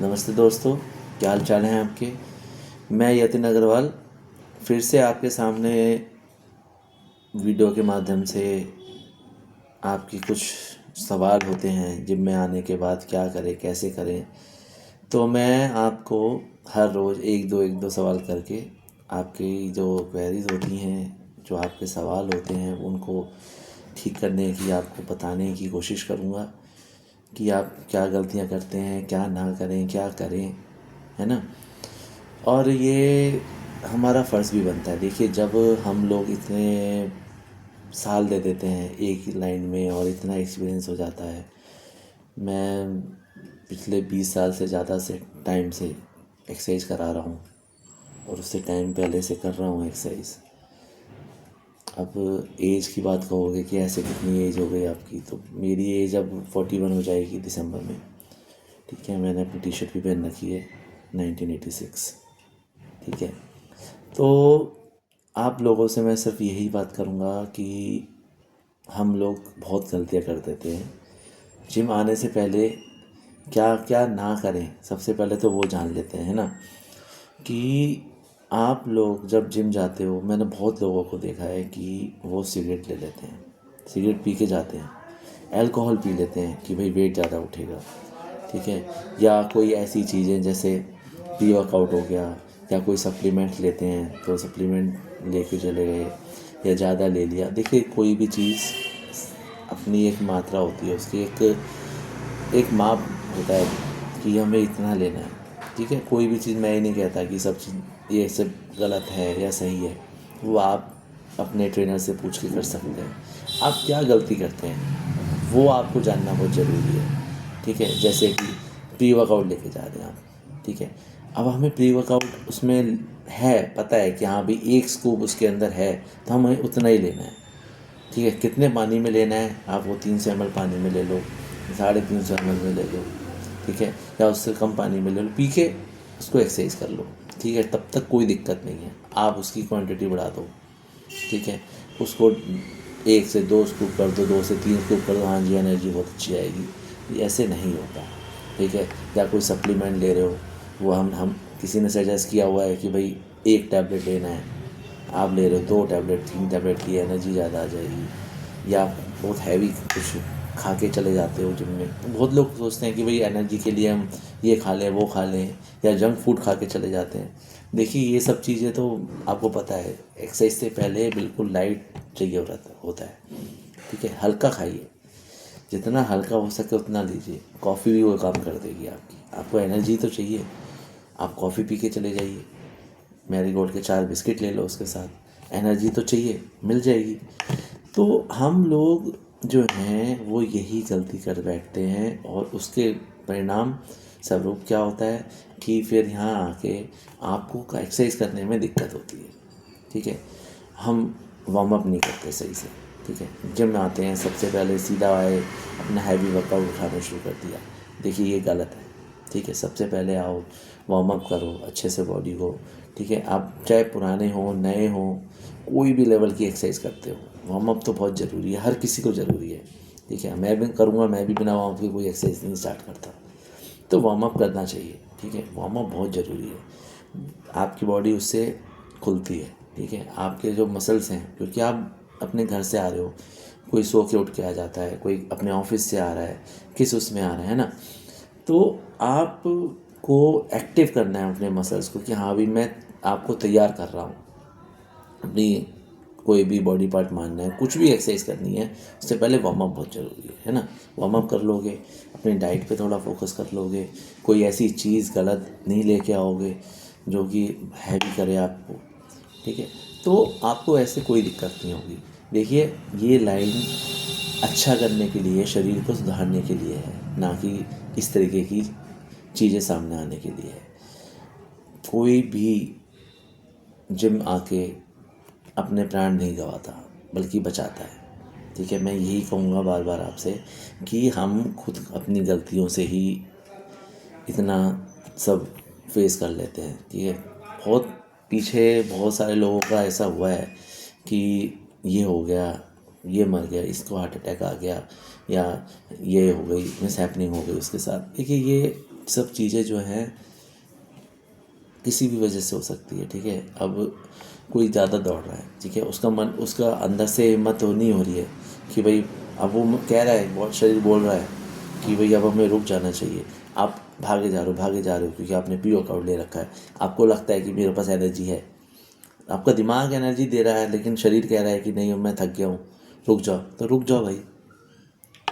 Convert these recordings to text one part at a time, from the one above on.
नमस्ते दोस्तों, क्या हाल चाल हैं आपके। मैं यतिन अग्रवाल फिर से आपके सामने वीडियो के माध्यम से आपकी कुछ सवाल होते हैं जिम में आने के बाद क्या करें कैसे करें। तो मैं आपको हर रोज़ एक दो सवाल करके आपकी जो क्वेरीज होती हैं, जो आपके सवाल होते हैं, उनको ठीक करने की, आपको बताने की कोशिश करूँगा कि आप क्या गलतियाँ करते हैं, क्या ना करें, क्या करें, है ना। और ये हमारा फ़र्ज़ भी बनता है। देखिए, जब हम लोग इतने साल दे देते हैं एक ही लाइन में और इतना एक्सपीरियंस हो जाता है। मैं पिछले 20 साल से ज़्यादा से टाइम से एक्सरसाइज करा रहा हूँ और उससे टाइम पहले से कर रहा हूँ एक्सरसाइज। अब एज की बात कहोगे कि ऐसे कितनी एज हो गई आपकी, तो मेरी एज अब 41 हो जाएगी दिसंबर में। ठीक है, मैंने अपनी टी शर्ट भी पहन रखी है 1986। ठीक है, तो आप लोगों से मैं सिर्फ यही बात करूँगा कि हम लोग बहुत गलतियाँ कर देते हैं। जिम आने से पहले क्या क्या ना करें, सबसे पहले तो वो जान लेते हैं, है ना। कि आप लोग जब जिम जाते हो, मैंने बहुत लोगों को देखा है कि वो सिगरेट ले लेते हैं, सिगरेट पी के जाते हैं, अल्कोहल पी लेते हैं कि भाई वेट ज़्यादा उठेगा। ठीक है, या कोई ऐसी चीज़ें जैसे प्री वर्कआउट हो गया, या कोई सप्लीमेंट लेते हैं तो सप्लीमेंट लेके चले गए या ज़्यादा ले लिया। देखिए, कोई भी चीज़ अपनी एक मात्रा होती है, उसकी एक माप होता है कि हमें इतना लेना है। ठीक है, कोई भी चीज़ मैं ही नहीं कहता कि सब चीज़ ये सब गलत है या सही है, वो आप अपने ट्रेनर से पूछ के कर सकते हैं। आप क्या गलती करते हैं वो आपको जानना बहुत ज़रूरी है। ठीक है, जैसे कि प्री वर्कआउट लेके जा रहे हैं आप। ठीक है, अब हमें प्री वर्कआउट उसमें है, पता है कि हाँ भाई एक स्कूप उसके अंदर है, तो हमें उतना ही लेना है। ठीक है, कितने पानी में लेना है, आप वो 300 ml पानी में ले लो, 350 ml में ले लो। ठीक है, या उससे कम पानी में ले लो, पी के उसको एक्सरसाइज कर लो। ठीक है, तब तक कोई दिक्कत नहीं है, आप उसकी क्वांटिटी बढ़ा दो। ठीक है, उसको 1 से 2 स्कूप कर दो, 2 से 3 स्कूप कर दो, हाँ जी एनर्जी बहुत अच्छी आएगी। ऐसे नहीं होता। ठीक है, या कोई सप्लीमेंट ले रहे हो, वो हम किसी ने सजेस्ट किया हुआ है कि भाई 1 टैबलेट लेना है, आप ले रहे हो 2 टैबलेट 3 टैबलेट की, एनर्जी ज़्यादा आ जाएगी। या बहुत हैवी कुछ खा के चले जाते हो जिम में, तो बहुत लोग सोचते हैं कि भाई एनर्जी के लिए हम ये खा लें वो खा लें, या जंक फूड खा के चले जाते हैं। देखिए, ये सब चीज़ें तो आपको पता है, एक्सरसाइज से पहले बिल्कुल लाइट चाहिए होता है। ठीक है, हल्का खाइए, जितना हल्का हो सके उतना लीजिए। कॉफ़ी भी वो काम कर देगी आपको एनर्जी तो चाहिए, आप कॉफ़ी पी के चले जाइए, मैरीगोल्ड के 4 बिस्किट ले लो, उसके साथ एनर्जी तो चाहिए, मिल जाएगी। तो हम लोग जो हैं वो यही गलती कर बैठते हैं, और उसके परिणाम स्वरूप क्या होता है कि फिर यहाँ आके आपको एक्सरसाइज करने में दिक्कत होती है। ठीक है, हम वार्म अप नहीं करते सही से। ठीक है, जिम में आते हैं, सबसे पहले सीधा आए, अपना हैवी वर्कआउट उठाना शुरू कर दिया। देखिए, ये गलत है। ठीक है, सबसे पहले आओ, वार्म अप करो अच्छे से बॉडी को। ठीक है, आप चाहे पुराने हो नए हो, कोई भी लेवल की एक्सरसाइज करते हो, वार्म अप तो बहुत ज़रूरी है, हर किसी को ज़रूरी है। ठीक है, मैं भी करूँगा, मैं भी बिना वार्म अप के कोई एक्सरसाइज नहीं स्टार्ट करता, तो वार्म अप करना चाहिए। ठीक है, वार्म अप बहुत ज़रूरी है, आपकी बॉडी उससे खुलती है। ठीक है, आपके जो मसल्स हैं, क्योंकि आप अपने घर से आ रहे हो, कोई सो के उठ के आ जाता है, कोई अपने ऑफिस से आ रहा है, किस उसमें आ रहा है ना, तो आपको एक्टिव करना है अपने मसल्स को कि हाँ भी मैं आपको तैयार कर रहा हूँ। अपनी कोई भी बॉडी पार्ट मारना है, कुछ भी एक्सरसाइज करनी है, उससे पहले वार्म अप बहुत ज़रूरी है ना। वार्म अप कर लोगे, अपनी डाइट पे थोड़ा फोकस कर लोगे, कोई ऐसी चीज़ गलत नहीं लेके आओगे जो कि हैवी करे आपको। ठीक है, तो आपको ऐसे कोई दिक्कत नहीं होगी। देखिए, ये लाइन अच्छा करने के लिए, शरीर को सुधारने के लिए है, ना कि इस तरीके की चीज़ें सामने आने के लिए है। कोई भी जिम आके अपने प्राण नहीं गंवाता, बल्कि बचाता है। ठीक है, मैं यही कहूँगा बार बार आपसे कि हम खुद अपनी गलतियों से ही इतना सब फेस कर लेते हैं। ठीक है, बहुत पीछे बहुत सारे लोगों का ऐसा हुआ है कि ये हो गया, ये मर गया, इसको हार्ट अटैक आ गया, या ये हो गई मिस हैपनिंग हो गई उसके साथ। देखिए, ये सब चीज़ें जो हैं किसी भी वजह से हो सकती है, ठीक है। अब कोई ज़्यादा दौड़ रहा है, ठीक है, उसका अंदर से हिम्मत तो नहीं हो रही है कि भाई, अब वो कह रहा है, बहुत शरीर बोल रहा है कि भाई अब हमें रुक जाना चाहिए। आप भागे जा रहे हो क्योंकि आपने प्री-वर्कआउट ले रखा है, आपको लगता है कि मेरे पास एनर्जी है, आपका दिमाग एनर्जी दे रहा है, लेकिन शरीर कह रहा है कि नहीं, अब मैं थक गया हूँ, रुक जाओ। तो रुक जाओ भाई,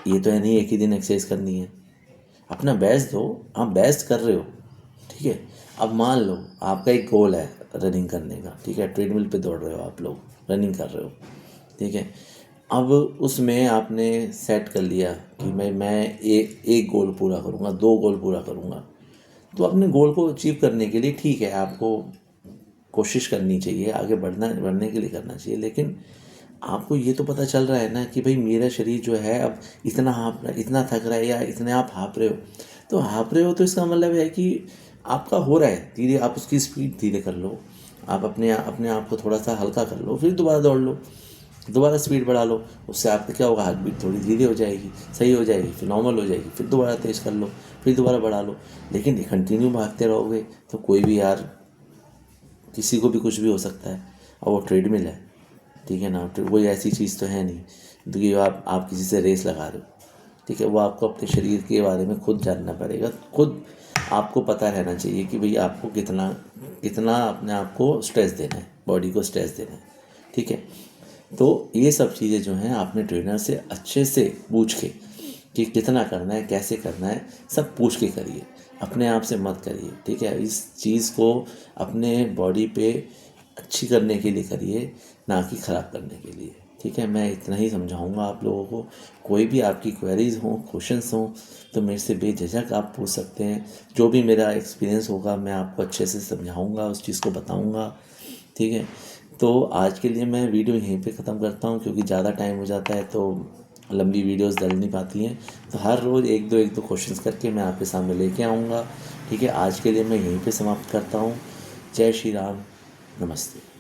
ये तो है नहीं एक ही दिन एक्सरसाइज करनी है, अपना बेस्ट दो। आप बेस्ट कर रहे हो, ठीक है। अब मान लो आपका एक गोल है रनिंग करने का, ठीक है, ट्रेडमिल पे दौड़ रहे हो, आप लोग रनिंग कर रहे हो, ठीक है। अब उसमें आपने सेट कर लिया कि मैं एक गोल पूरा करूँगा, 2 गोल पूरा करूँगा। तो अपने गोल को अचीव करने के लिए ठीक है, आपको कोशिश करनी चाहिए, आगे बढ़ने के लिए करना चाहिए, लेकिन आपको ये तो पता चल रहा है ना कि भाई मेरा शरीर जो है अब इतना थक रहा है, या इतने आप हाँफ रहे हो। तो हाँफ रहे हो तो इसका मतलब है कि आपका हो रहा है धीरे, आप उसकी स्पीड धीरे कर लो, आप अपने आप को थोड़ा सा हल्का कर लो, फिर दोबारा दौड़ लो, दोबारा स्पीड बढ़ा लो। उससे आपका क्या होगा, हार्ट बीट थोड़ी धीरे हो जाएगी, सही हो जाएगी, फिर नॉर्मल हो जाएगी, फिर दोबारा तेज़ कर लो, फिर दोबारा बढ़ा लो। लेकिन कंटिन्यू भागते रहोगे तो कोई भी यार, किसी को भी कुछ भी हो सकता है। और वो ट्रेडमिल है, ठीक है ना, कोई ऐसी चीज़ तो है नहीं क्योंकि आप किसी से रेस लगा रहे हो, ठीक है। वो आपको अपने शरीर के बारे में खुद जानना पड़ेगा, खुद आपको पता रहना चाहिए कि भाई आपको कितना कितना अपने आप को स्ट्रेस देना है, बॉडी को स्ट्रेस देना है, ठीक है। तो ये सब चीज़ें जो हैं आपने ट्रेनर से अच्छे से पूछ के कि कितना करना है, कैसे करना है, सब पूछ के करिए, अपने आप से मत करिए, ठीक है। इस चीज़ को अपने बॉडी पे अच्छी करने के लिए करिए, ना कि ख़राब करने के लिए, ठीक है। मैं इतना ही समझाऊंगा आप लोगों को। कोई भी आपकी क्वेरीज़ हों, क्वेश्चंस हों, तो मेरे से बेझिझक आप पूछ सकते हैं। जो भी मेरा एक्सपीरियंस होगा मैं आपको अच्छे से समझाऊंगा, उस चीज़ को बताऊंगा, ठीक है। तो आज के लिए मैं वीडियो यहीं पे ख़त्म करता हूँ, क्योंकि ज़्यादा टाइम हो जाता है तो लंबी वीडियोस डल नहीं पाती हैं। तो हर रोज़ एक दो क्वेश्चंस करके मैं आपके सामने लेके आऊँगा, ठीक है। आज के लिए मैं यहीं पे समाप्त करता हूँ। जय श्री राम, नमस्ते।